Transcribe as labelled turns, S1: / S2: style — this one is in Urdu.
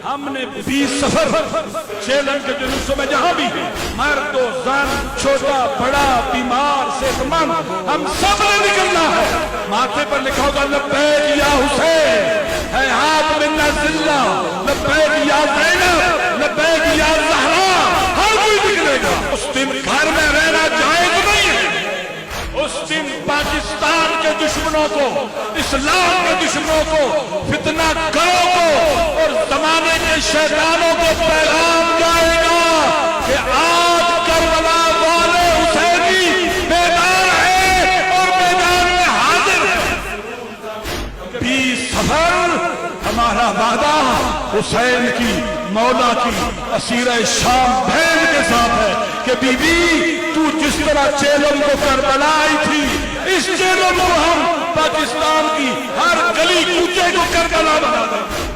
S1: ہم نے 20 سفر چیلن کے جلوسوں میں جہاں بھی مرد و زن چھوٹا بڑا بیمار صحت مند ہم سب نے نکلنا ہے. ماتھے پر لکھا ہوگا لبیک یا حسین ہے ہاتھ میں نزلہ لبیک یا زینب لبیک یا زہرا ہر کوئی نکلے گا. اس دن گھر میں رہنا جائز نہیں ہے. اس دن پاکستان کے دشمنوں کو اسلام کے دشمنوں کو فتنہ کروں کو اور زمانے کے شیطانوں کو پیغام جائے گا کہ آج کربلا والے حسینی بیدار ہے اور میدان میں حاضر ہے. 20 سفر ہمارا وعدہ حسین کی مولا کی اسیرہ شام بہن کے ساتھ ہے کہ بی بی تو جس طرح چیلم کو کربلا آئی تھی اس چیلم کو ہم پاکستان کی ہر گلی کوچے کو کربلا بنا دیں.